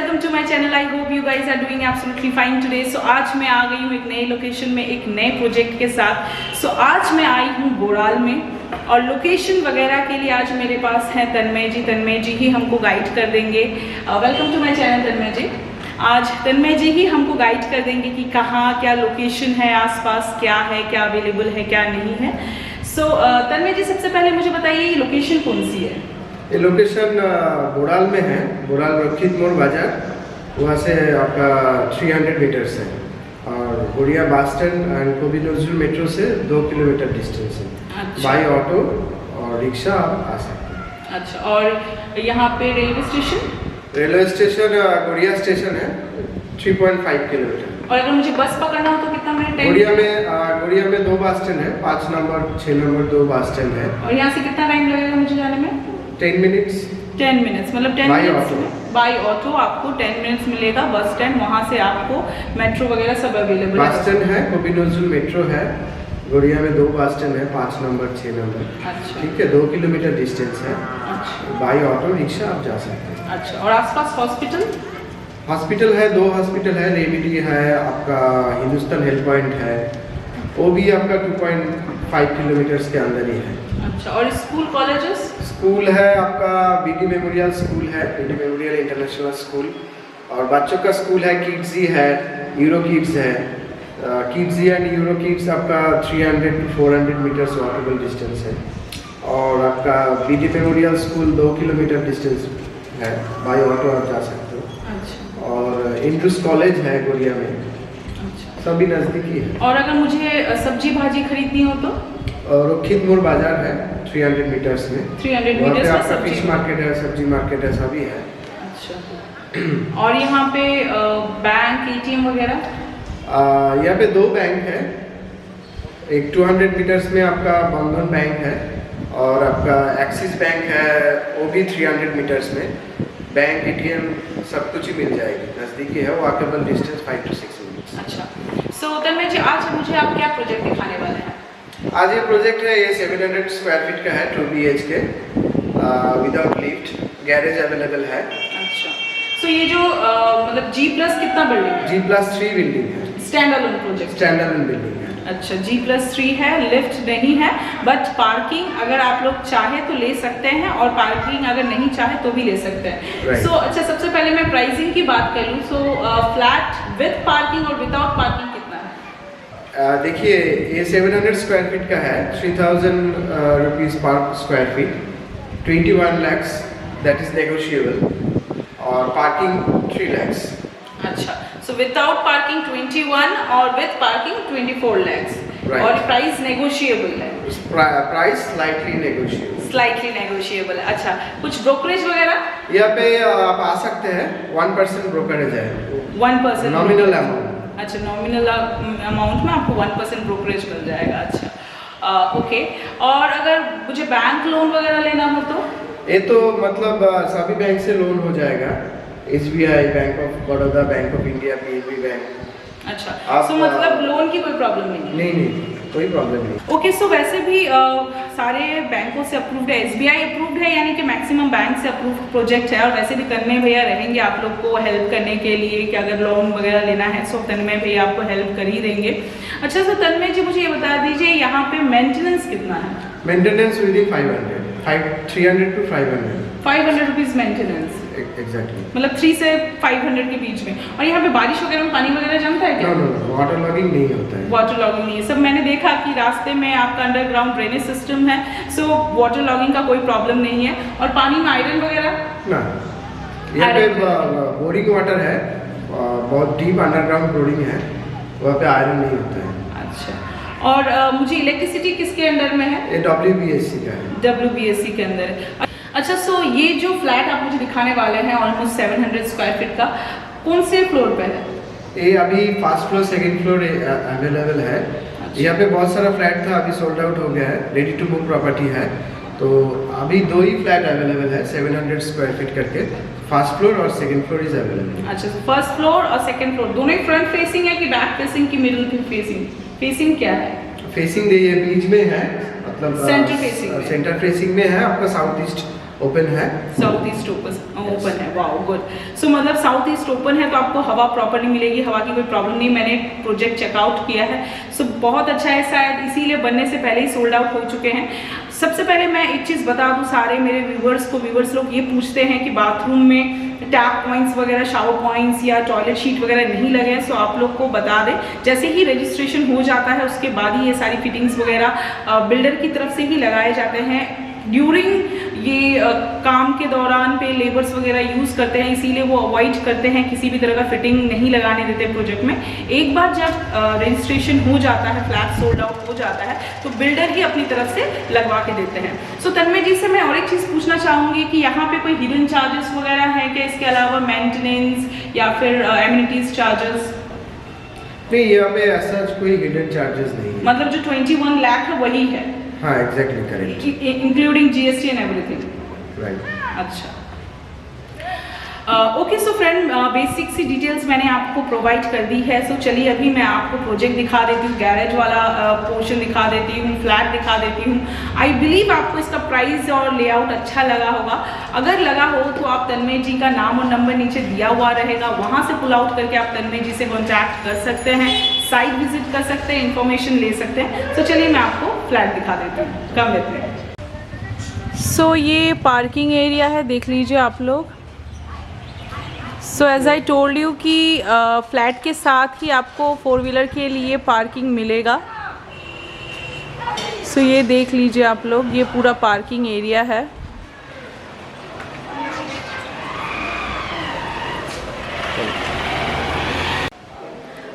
Welcome to my channel. I hope you guys are doing absolutely fine today. So आज मैं आ गई हूँ एक नई लोकेशन में, एक नए प्रोजेक्ट के साथ। सो आज मैं आई हूँ बोराल में और लोकेशन वगैरह के लिए आज मेरे पास हैं तन्मय जी। तन्मय जी ही हमको गाइड कर देंगे। वेलकम टू माय चैनल तन्मय जी। आज तन्मय जी ही हमको गाइड कर देंगे कि कहाँ क्या लोकेशन है, आसपास क्या है, क्या अवेलेबल है, क्या नहीं है। सो तन्मय जी, सबसे पहले मुझे बताइए ये लोकेशन कौन सी है? ये लोकेशन बोराल में है, बोराल रखीत मोड़ बाजार। वहाँ से आपका 300 मीटर्स है और गोड़िया बस स्टैंड एंड कोबी नजरुल मेट्रो से 2 किलोमीटर डिस्टेंस है। अच्छा। बाई ऑटो और रिक्शा आप आ सकते हैं। अच्छा, और यहाँ पे रेलवे स्टेशन? रेलवे स्टेशन गोड़िया स्टेशन है 3.5 किलोमीटर। और अगर मुझे बस पकड़ना हो तो कितना मिनट? गोड़िया में 2 बस स्टैंड है, 5 नंबर 6 नंबर 2 बस स्टैंड है। और यहाँ से कितना टाइम लगेगा मुझे जाने में? 10 मिनट्स। 10 मिनट्स, मतलब 10 मिनट्स बाई ऑटो आपको 10 मिनट्स मिलेगा बस स्टैंड। वहाँ से आपको मेट्रो वगैरह सब अवेलेबल है। बस स्टैंड है, कोबी नजरुल मेट्रो है, गोड़िया में 2 बस स्टैंड है, 5 नंबर 6 नंबर। अच्छा, ठीक है, 2 किलोमीटर डिस्टेंस है। अच्छा, बाई ऑटो रिक्शा आप जा सकते हैं। अच्छा। और आसपास हॉस्पिटल? हॉस्पिटल है, 2 हॉस्पिटल है। रेमेडी है, आपका हिंदुस्तान हेल्थ पॉइंट है, वो भी आपका 2.5 किलोमीटर्स के अंदर ही है। अच्छा, और स्कूल कॉलेजेस? स्कूल है आपका बीडी मेमोरियल स्कूल है, बीडी मेमोरियल इंटरनेशनल स्कूल। और बच्चों का स्कूल है, किड्जी है, यूरो किड्स है। किड्जी एंड यूरो किड्स आपका 300 to 400 मीटर्स वॉकेबल डिस्टेंस है। और आपका BD memorial school 2 kilometre distance है, बाई ऑटो आप जा सकते हो। अच्छा। और इंड्रूस कॉलेज है गोड़िया में, अच्छा। सभी नज़दीकी है। और अगर मुझे सब्जी भाजी खरीदनी हो तो? रखीत मोड़ बाजार है 300 मीटर्स में। 300 वहाँ पे मीटर्स में आपका सब्जी फिश मार्केट है, सब्जी मार्केट है, सभी है। अच्छा। और यहाँ पे बैंक, एटीएम वगैरह? यहाँ पे 2 बैंक है। एक 200 मीटर्स में आपका बंधन बैंक है और आपका एक्सिस बैंक है, वो भी 300 मीटर्स में। बैंक, एटीएम सब कुछ ही मिल जाएगी, नज़दीकी है, वॉकेबल डिस्टेंस 5 to 6 मिनट्स। अच्छा। सो तन्मय जी, आज मुझे आप क्या प्रोजेक्ट दिखाने वाले हैं? आज ये प्रोजेक्ट है, ये 700 स्क्वायर फीट का है, 2 BHK without lift, garage available है। अच्छा। सो ये जो मतलब G+ कितना बिल्डिंग है? G+3 बिल्डिंग है, stand alone project? Stand alone building है। अच्छा, G+3 है, लिफ्ट नहीं है, बट पार्किंग अगर आप लोग चाहे तो ले सकते हैं और पार्किंग अगर नहीं चाहे तो भी ले सकते हैं। Right. सो अच्छा, सबसे पहले मैं प्राइसिंग की बात कर लूँ। सो फ्लैट विद पार्किंग और विदाउट पार्किंग कितना है? देखिए, ये 700 स्क्वायर फीट का है, 3000 रुपीज़ पर square feet, 21 lakhs, that is negotiable. और पार्किंग 3 lakhs। अच्छा, सो विदाउट पार्किंग 21 और विद पार्किंग 24 lakhs। Right. और प्राइस नेगोशिएबल है? Price slightly negotiable. Slightly negotiable है। अच्छा, कुछ ब्रोकरेज वगैरह? यहाँ पे आप आ सकते हैं, 1% ब्रोकरेज है, 1% नॉमिनल अमाउंट। अच्छा, नॉमिनल अमाउंट में आपको 1% ब्रोकरेज मिल जाएगा। अच्छा, ओके। और अगर मुझे बैंक लोन वगैरह लेना हो तो? ये तो मतलब सभी बैंक से लोन हो जाएगा, SBI, bank of Baroda, bank of India, PNB bank. अच्छा, सो मतलब लोन की कोई प्रॉब्लम नहीं है? नहीं, कोई प्रॉब्लम नहीं। ओके। सो वैसे भी सारे बैंकों से अप्रूव्ड है, SBI अप्रूव्ड है, यानी कि मैक्सिमम बैंक से अप्रूव्ड प्रोजेक्ट है। और वैसे भी तन्मय भैया रहेंगे आप लोग को हेल्प करने के लिए कि अगर लोन वगैरह लेना है सो तन्मय भैया आपको हेल्प कर ही देंगे। अच्छा, सो तन्मय जी मुझे ये बता दीजिए यहाँ पे मेंटेनेंस कितना है? Maintenance with 300 to 500। 500 rupees maintenance? Exactly, मतलब 3 से 500 के बीच में। और यहाँ पे बारिश वगैरह में पानी वगैरह जमता है क्या? नो, वाटर लॉगिंग नहीं होता है। वाटर लॉगिंग नहीं है। सब मैंने देखा कि रास्ते में आपका अंडरग्राउंड ड्रेनेज सिस्टम है, सो वाटर लॉगिंग का कोई प्रॉब्लम नहीं है। और पानी में आयरन वगैरह? ना, यहाँ पे बोरिंग वाटर है, बहुत डीप अंडरग्राउंड बोरिंग है, वहाँ पे आयरन नहीं होता है। अच्छा। और मुझे इलेक्ट्रिसिटी किसके अंडर में है? ये WBSC का है। WBSC के अंदर है। अच्छा, सो ये जो फ्लैट आप मुझे दिखाने वाले हैं ऑलमोस्ट 700 स्क्वायर फीट का, कौन से फ्लोर पे है? ये अभी first floor, second floor available है। अच्छा। यहाँ पे बहुत सारा फ्लैट था, अभी सोल्ड आउट हो गया है, रेडी टू मूव प्रॉपर्टी है। तो अभी 2 ही फ्लैट अवेलेबल है 700 स्क्वायर फीट करके, फर्स्ट फ्लोर और सेकंड फ्लोर इज अवेलेबल। अच्छा, फर्स्ट फ्लोर और सेकंड फ्लोर दोनों ही फ्रंट फेसिंग है कि बैक फेसिंग की मिडिल फेसिंग? फेसिंग क्या है? फेसिंग ये बीच में है, मतलब सेंटर फेसिंग में। सेंटर फेसिंग में है, आपका साउथ ईस्ट ओपन है। साउथ ईस्ट ओपन है, वाओ गुड। सो मतलब साउथ ईस्ट ओपन है तो आपको हवा प्रॉपर्ली मिलेगी, हवा की कोई प्रॉब्लम नहीं। मैंने प्रोजेक्ट चेकआउट किया है, सो बहुत अच्छा है, शायद इसीलिए बनने से पहले ही सोल्ड आउट हो चुके हैं। सबसे पहले मैं एक चीज़ बता दूं सारे मेरे व्यूवर्स लोग ये पूछते हैं कि बाथरूम में टैप पॉइंट्स वगैरह, शावर पॉइंट्स या टॉयलेट शीट वगैरह नहीं लगे हैं। सो आप लोग को बता दें, जैसे ही रजिस्ट्रेशन हो जाता है उसके बाद ही ये सारी फिटिंग्स वगैरह बिल्डर की तरफ से ही लगाए जाते हैं। ड्यूरिंग ये काम के दौरान पे लेबर्स वगैरह यूज़ करते हैं, इसीलिए वो अवॉइड करते हैं, किसी भी तरह का फिटिंग नहीं लगाने देते प्रोजेक्ट में। एक बार जब रजिस्ट्रेशन हो जाता है, फ्लैट सोल्ड आउट हो जाता है, तो बिल्डर ही अपनी तरफ से लगवा के देते हैं। सो तन्मय जी से मैं और एक चीज़ पूछना चाहूँगी कि यहाँ पे कोई हिडन चार्जेस वगैरह है क्या, इसके अलावा मेंटेनेंस या फिर एमिनिटीज चार्जेस? नहीं, यहाँ पे ऐसा कोई हिडन चार्जेस नहीं है। मतलब जो 21 लाख है वही है? हाँ, exactly correct, including GST and everything. Right. अच्छा, ओके। सो फ्रेंड, बेसिक सी डिटेल्स मैंने आपको प्रोवाइड कर दी है। सो चलिए अभी मैं आपको प्रोजेक्ट दिखा देती हूँ, गैरेज वाला पोर्शन दिखा देती हूँ, फ्लैट दिखा देती हूँ। आई बिलीव आपको इसका प्राइस और लेआउट अच्छा लगा होगा। अगर लगा हो तो आप तन्मय जी का नाम और नंबर नीचे दिया हुआ रहेगा, वहाँ से पुल आउट करके आप तन्मय जी से कॉन्टैक्ट कर सकते हैं, साइट विजिट कर सकते हैं, इन्फॉर्मेशन ले सकते हैं। सो चलिए मैं आपको फ्लैट दिखा देती हूँ, कम देते हैं। सो ये पार्किंग एरिया है, देख लीजिए आप लोग। So as I told you कि फ्लैट के साथ ही आपको 4 व्हीलर के लिए पार्किंग मिलेगा। सो ये देख लीजिए आप लोग, ये पूरा पार्किंग एरिया है।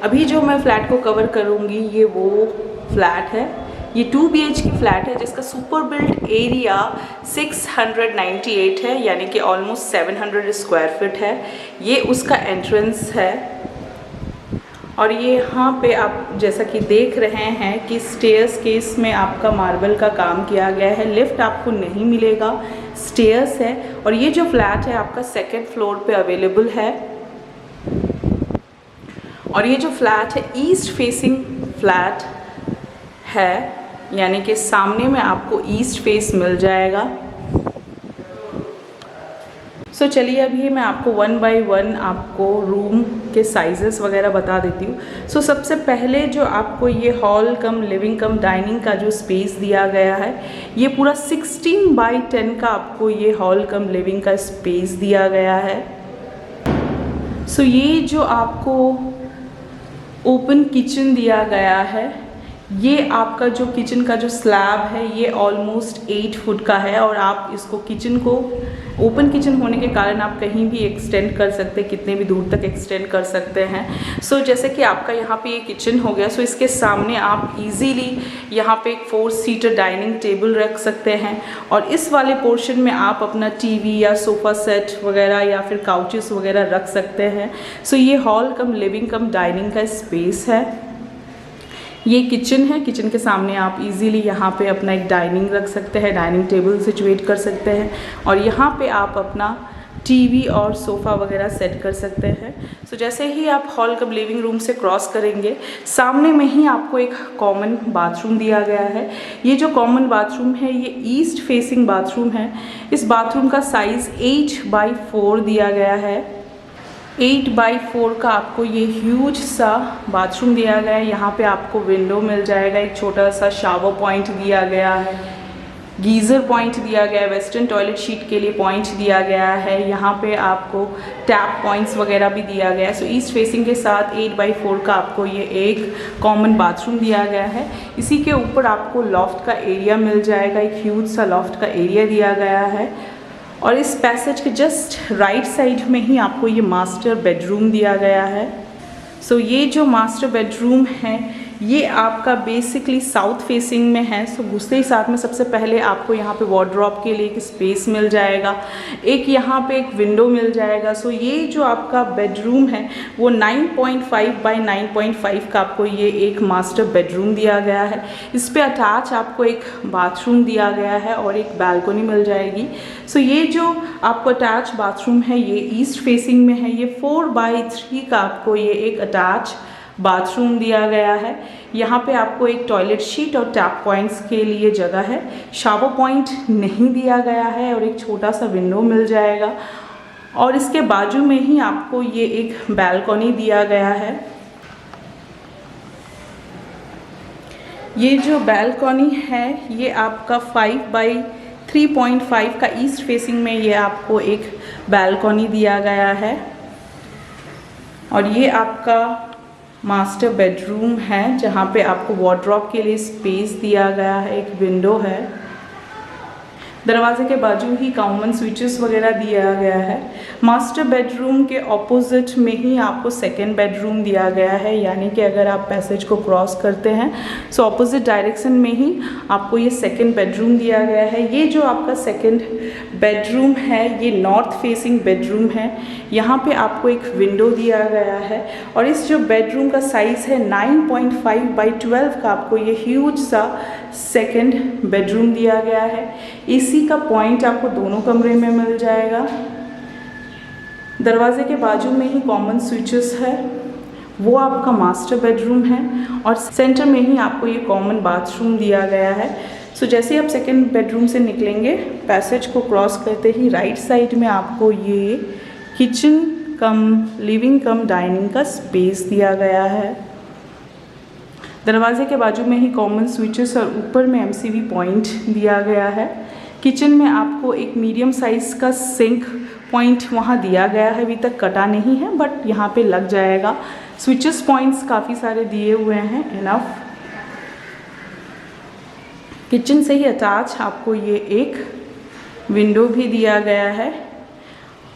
अभी जो मैं फ्लैट को कवर करूँगी ये वो फ्लैट है, ये 2 BHK फ्लैट है जिसका सुपर बिल्ट एरिया 698 है, यानी कि ऑलमोस्ट 700 स्क्वायर फीट है। ये उसका एंट्रेंस है और ये यहाँ पे आप जैसा कि देख रहे हैं कि स्टेयर्स केस में आपका मार्बल का काम किया गया है। लिफ्ट आपको नहीं मिलेगा, स्टेयर्स है। और ये जो फ्लैट है आपका 2nd फ्लोर पे अवेलेबल है। और ये जो फ्लैट है ईस्ट फेसिंग फ्लैट है, यानी कि सामने में आपको ईस्ट फेस मिल जाएगा। सो चलिए अभी मैं आपको 1 बाय 1 आपको रूम के साइजेस वगैरह बता देती हूँ। सो सबसे पहले जो आपको ये हॉल कम लिविंग कम डाइनिंग का जो स्पेस दिया गया है, ये पूरा 16 बाय 10 का आपको ये हॉल कम लिविंग का स्पेस दिया गया है। सो ये जो आपको ओपन किचन दिया गया है, ये आपका जो किचन का जो स्लैब है ये ऑलमोस्ट 8 फुट का है और आप इसको किचन को ओपन किचन होने के कारण आप कहीं भी एक्सटेंड कर सकते हैं, कितने भी दूर तक एक्सटेंड कर सकते हैं। सो जैसे कि आपका यहाँ पे ये किचन हो गया, सो इसके सामने आप इजीली यहाँ पे एक 4 सीटर डाइनिंग टेबल रख सकते हैं और इस वाले पोर्शन में आप अपना टीवी या सोफ़ा सेट वगैरह या फिर काउचेस वगैरह रख सकते हैं। सो ये हॉल कम लिविंग कम डाइनिंग का स्पेस है। ये किचन है, किचन के सामने आप इजीली यहाँ पे अपना एक डाइनिंग रख सकते हैं, डाइनिंग टेबल सिचुएट कर सकते हैं और यहाँ पे आप अपना टीवी और सोफ़ा वगैरह सेट कर सकते हैं। सो जैसे ही आप हॉल कम लिविंग रूम से क्रॉस करेंगे, सामने में ही आपको एक कॉमन बाथरूम दिया गया है। ये जो कॉमन बाथरूम है ये ईस्ट फेसिंग बाथरूम है। इस बाथरूम का साइज़ 8 बाय 4 दिया गया है। 8 बाय 4 का आपको ये ह्यूज सा बाथरूम दिया गया है। यहाँ पे आपको विंडो मिल जाएगा, एक छोटा सा शावर पॉइंट दिया गया है, गीज़र पॉइंट दिया गया है, वेस्टर्न टॉयलेट शीट के लिए पॉइंट दिया गया है। यहाँ पे आपको टैप पॉइंट्स वगैरह भी दिया गया है। सो ईस्ट फेसिंग के साथ 8 बाय 4 का आपको ये एक कॉमन बाथरूम दिया गया है। इसी के ऊपर आपको लॉफ्ट का एरिया मिल जाएगा, एक ह्यूज सा लॉफ्ट का एरिया दिया गया है। और इस पैसेज के जस्ट राइट साइड में ही आपको ये मास्टर बेडरूम दिया गया है। सो ये जो मास्टर बेडरूम है ये आपका बेसिकली साउथ फेसिंग में है। सो घुसते ही साथ में सबसे पहले आपको यहाँ पे वार्डरोब के लिए एक स्पेस मिल जाएगा, एक यहाँ पे एक विंडो मिल जाएगा। सो ये जो आपका बेडरूम है वो 9.5 बाय 9.5 का आपको ये एक मास्टर बेडरूम दिया गया है। इस पे अटैच आपको एक बाथरूम दिया गया है और एक बालकनी मिल जाएगी। सो ये जो आपको अटैच बाथरूम है ये ईस्ट फेसिंग में है। ये 4 बाय 3 का आपको ये एक अटैच बाथरूम दिया गया है। यहाँ पे आपको एक टॉयलेट शीट और टैप पॉइंट्स के लिए जगह है। शावर पॉइंट नहीं दिया गया है और एक छोटा सा विंडो मिल जाएगा। और इसके बाजू में ही आपको ये एक बैल्कनी दिया गया है। ये जो बैल्कनी है ये आपका 5 बाई 3.5 का ईस्ट फेसिंग में ये आपको एक बैल्कनी दिया गया है। और ये आपका मास्टर बेडरूम है जहाँ पे आपको वार्डरोब के लिए स्पेस दिया गया है, एक विंडो है। दरवाजे के बाजू ही कॉमन स्विचेस वगैरह दिया गया है। मास्टर बेडरूम के ऑपोजिट में ही आपको सेकंड बेडरूम दिया गया है, यानी कि अगर आप पैसेज को क्रॉस करते हैं सो ऑपोजिट डायरेक्शन में ही आपको ये सेकंड बेडरूम दिया गया है। ये जो आपका सेकंड बेडरूम है ये नॉर्थ फेसिंग बेडरूम है। यहाँ पे आपको एक विंडो दिया गया है और इस जो बेडरूम का साइज़ है 9.5 बाई 12 का आपको ये ह्यूज सा सेकंड बेडरूम दिया गया है। एसी का पॉइंट आपको दोनों कमरे में मिल जाएगा। दरवाजे के बाजू में ही कॉमन स्विचेस है, वो आपका मास्टर बेडरूम है और सेंटर में ही आपको ये कॉमन बाथरूम दिया गया है। सो जैसे आप सेकंड बेडरूम से निकलेंगे पैसेज को क्रॉस करते ही राइट साइड में आपको ये किचन कम लिविंग कम डाइनिंग का स्पेस दिया गया है। दरवाजे के बाजू में ही कॉमन स्विचेस और ऊपर में एमसीवी पॉइंट दिया गया है। किचन में आपको एक मीडियम साइज़ का सिंक पॉइंट वहाँ दिया गया है, अभी तक कटा नहीं है बट यहाँ पे लग जाएगा। स्विचेस पॉइंट्स काफ़ी सारे दिए हुए हैं, इनफ। किचन से ही अटैच आपको ये एक विंडो भी दिया गया है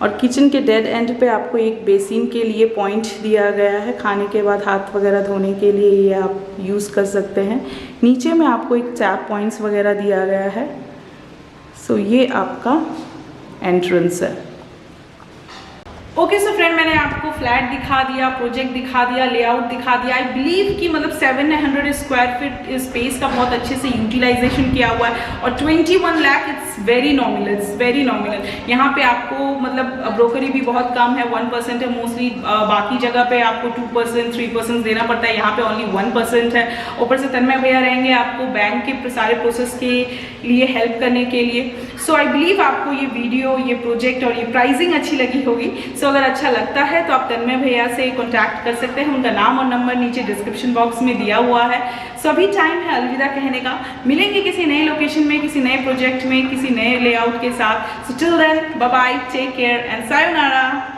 और किचन के डेड एंड पे आपको एक बेसिन के लिए पॉइंट दिया गया है। खाने के बाद हाथ वगैरह धोने के लिए ये आप यूज़ कर सकते हैं। नीचे में आपको एक टैप पॉइंट्स वगैरह दिया गया है। सो ये आपका एंट्रेंस है। ओके सो फ्रेंड, मैंने आपको फ्लैट दिखा दिया, प्रोजेक्ट दिखा दिया, लेआउट दिखा दिया। आई बिलीव कि मतलब 700 स्क्वायर फीट स्पेस का बहुत अच्छे से यूटिलाइजेशन किया हुआ है और 21 lakh it's very nominal, it's very nominal. यहाँ पे आपको मतलब ब्रोकरी भी बहुत कम है, 1% है मोस्टली। बाकी जगह पे आपको 2% 3% देना पड़ता है, यहाँ पे ओनली 1% है। ऊपर से तन्मय भैया रहेंगे आपको बैंक के सारे प्रोसेस के लिए हेल्प करने के लिए। सो आई बिलीव आपको ये वीडियो, ये प्रोजेक्ट और ये प्राइसिंग अच्छी लगी होगी। सो अगर अच्छा लगता है तो आप तन्मय भैया से कांटेक्ट कर सकते हैं। उनका नाम और नंबर नीचे डिस्क्रिप्शन बॉक्स में दिया हुआ है। सो अभी टाइम है अलविदा कहने का। मिलेंगे किसी नए लोकेशन में, किसी नए प्रोजेक्ट में, किसी नए लेआउट के साथ। So till then bye bye, take care and sayonara.